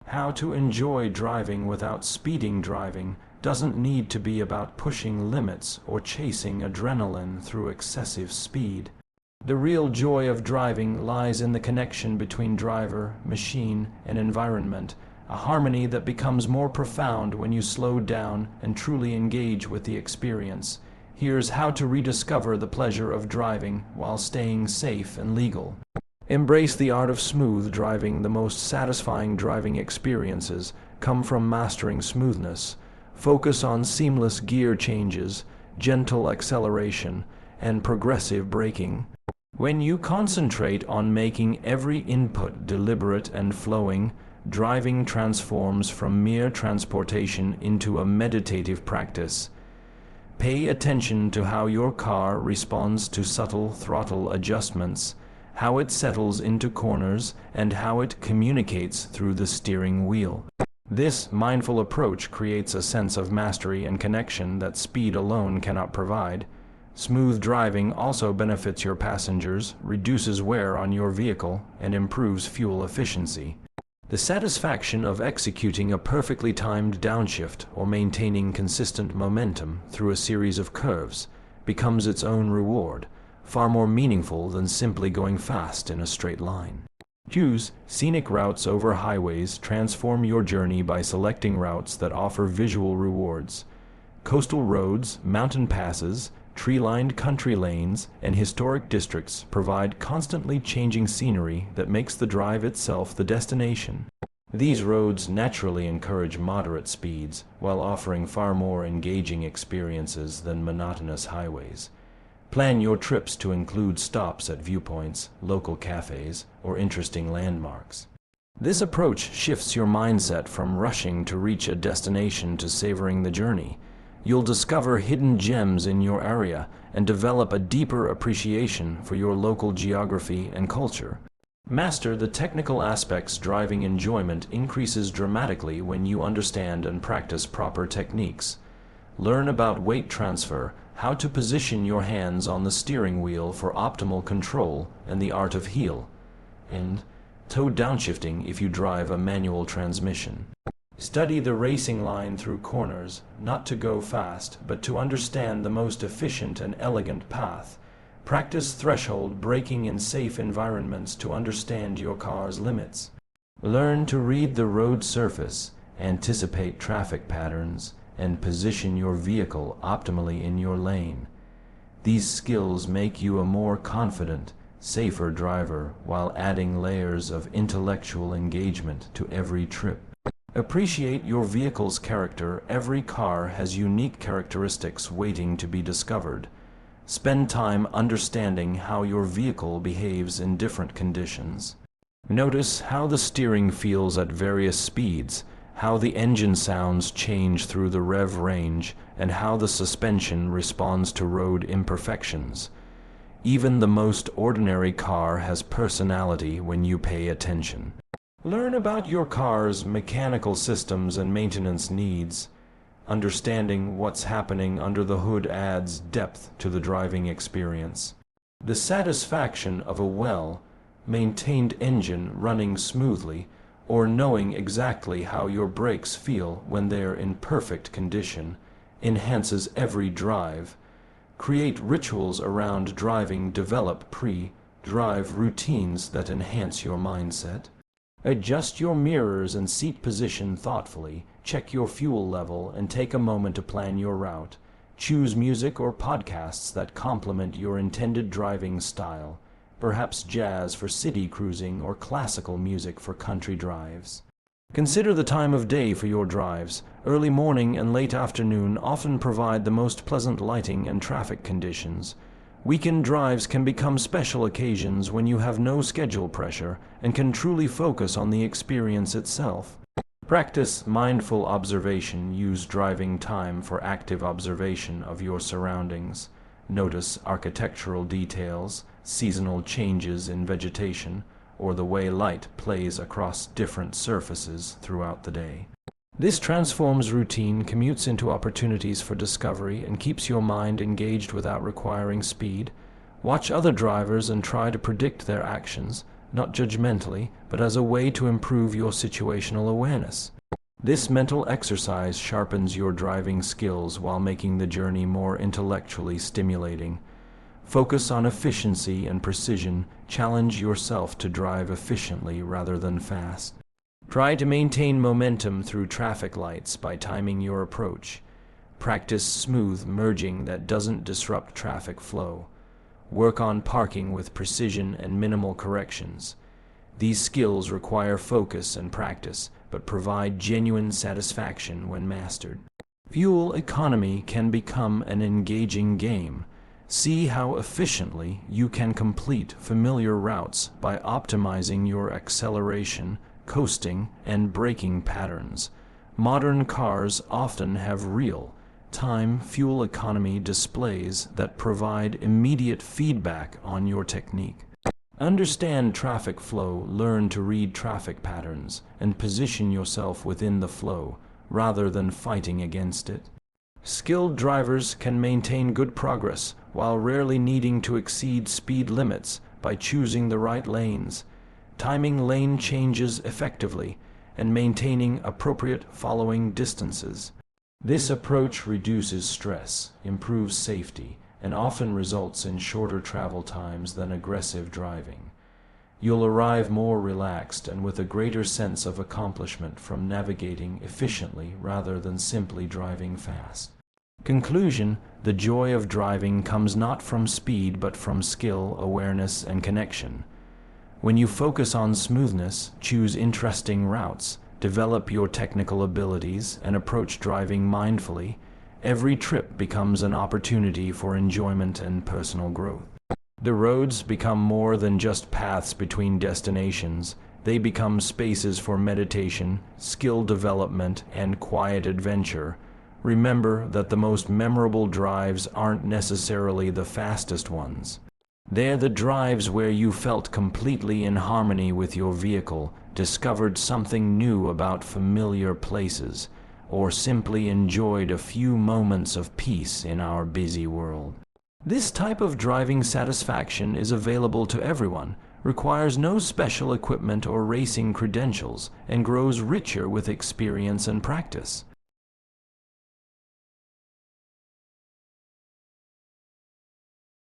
How to enjoy driving without speeding. Driving doesn't need to be about pushing limits or chasing adrenaline through excessive speed. The real joy of driving lies in the connection between driver, machine, and environment, a harmony that becomes more profound when you slow down and truly engage with the experience. Here's how to rediscover the pleasure of driving while staying safe and legal. Embrace the art of smooth driving. The most satisfying driving experiences come from mastering smoothness. Focus on seamless gear changes, gentle acceleration, and progressive braking. When you concentrate on making every input deliberate and flowing, driving transforms from mere transportation into a meditative practice. Pay attention to how your car responds to subtle throttle adjustments, how it settles into corners, and how it communicates through the steering wheel. This mindful approach creates a sense of mastery and connection that speed alone cannot provide. Smooth driving also benefits your passengers, reduces wear on your vehicle, and improves fuel efficiency. The satisfaction of executing a perfectly timed downshift or maintaining consistent momentum through a series of curves becomes its own reward, far more meaningful than simply going fast in a straight line. Choose scenic routes over highways. Transform your journey by selecting routes that offer visual rewards. Coastal roads, mountain passes, tree-lined country lanes, and historic districts provide constantly changing scenery that makes the drive itself the destination. These roads naturally encourage moderate speeds while offering far more engaging experiences than monotonous highways. Plan your trips to include stops at viewpoints, local cafes, or interesting landmarks. This approach shifts your mindset from rushing to reach a destination to savoring the journey. You'll discover hidden gems in your area and develop a deeper appreciation for your local geography and culture. Master the technical aspects. Driving enjoyment increases dramatically when you understand and practice proper techniques. Learn about weight transfer, how to position your hands on the steering wheel for optimal control, and the art of heel, and toe downshifting if you drive a manual transmission. Study the racing line through corners, not to go fast, but to understand the most efficient and elegant path. Practice threshold braking in safe environments to understand your car's limits. Learn to read the road surface, anticipate traffic patterns, and position your vehicle optimally in your lane. These skills make you a more confident, safer driver while adding layers of intellectual engagement to every trip. Appreciate your vehicle's character. Every car has unique characteristics waiting to be discovered. Spend time understanding how your vehicle behaves in different conditions. Notice how the steering feels at various speeds, how the engine sounds change through the rev range, and how the suspension responds to road imperfections. Even the most ordinary car has personality when you pay attention. Learn about your car's mechanical systems and maintenance needs. Understanding what's happening under the hood adds depth to the driving experience. The satisfaction of a well-maintained engine running smoothly, or knowing exactly how your brakes feel when they're in perfect condition, enhances every drive. Create rituals around driving. Develop pre-drive routines that enhance your mindset. Adjust your mirrors and seat position thoughtfully. Check your fuel level and take a moment to plan your route. Choose music or podcasts that complement your intended driving style. Perhaps jazz for city cruising or classical music for country drives. Consider the time of day for your drives. Early morning and late afternoon often provide the most pleasant lighting and traffic conditions. Weekend drives can become special occasions when you have no schedule pressure and can truly focus on the experience itself. Practice mindful observation. Use driving time for active observation of your surroundings. Notice architectural details, seasonal changes in vegetation, or the way light plays across different surfaces throughout the day. This transforms routine, commutes into opportunities for discovery, and keeps your mind engaged without requiring speed. Watch other drivers and try to predict their actions. not judgmentally, but as a way to improve your situational awareness. This mental exercise sharpens your driving skills while making the journey more intellectually stimulating. Focus on efficiency and precision. Challenge yourself to drive efficiently rather than fast. Try to maintain momentum through traffic lights by timing your approach. Practice smooth merging that doesn't disrupt traffic flow. Work on parking with precision and minimal corrections. These skills require focus and practice, but provide genuine satisfaction when mastered. Fuel economy can become an engaging game. See how efficiently you can complete familiar routes by optimizing your acceleration, coasting, and braking patterns. Modern cars often have real-time fuel economy displays that provide immediate feedback on your technique. Understand traffic flow, learn to read traffic patterns, and position yourself within the flow, rather than fighting against it. Skilled drivers can maintain good progress while rarely needing to exceed speed limits by choosing the right lanes, timing lane changes effectively, and maintaining appropriate following distances. This approach reduces stress, improves safety, and often results in shorter travel times than aggressive driving. You'll arrive more relaxed and with a greater sense of accomplishment from navigating efficiently rather than simply driving fast. Conclusion: the joy of driving comes not from speed but from skill, awareness, and connection. When you focus on smoothness, choose interesting routes, develop your technical abilities, and approach driving mindfully, every trip becomes an opportunity for enjoyment and personal growth. The roads become more than just paths between destinations. They become spaces for meditation, skill development, and quiet adventure. Remember that the most memorable drives aren't necessarily the fastest ones. They're the drives where you felt completely in harmony with your vehicle, discovered something new about familiar places, or simply enjoyed a few moments of peace in our busy world. This type of driving satisfaction is available to everyone, requires no special equipment or racing credentials, and grows richer with experience and practice.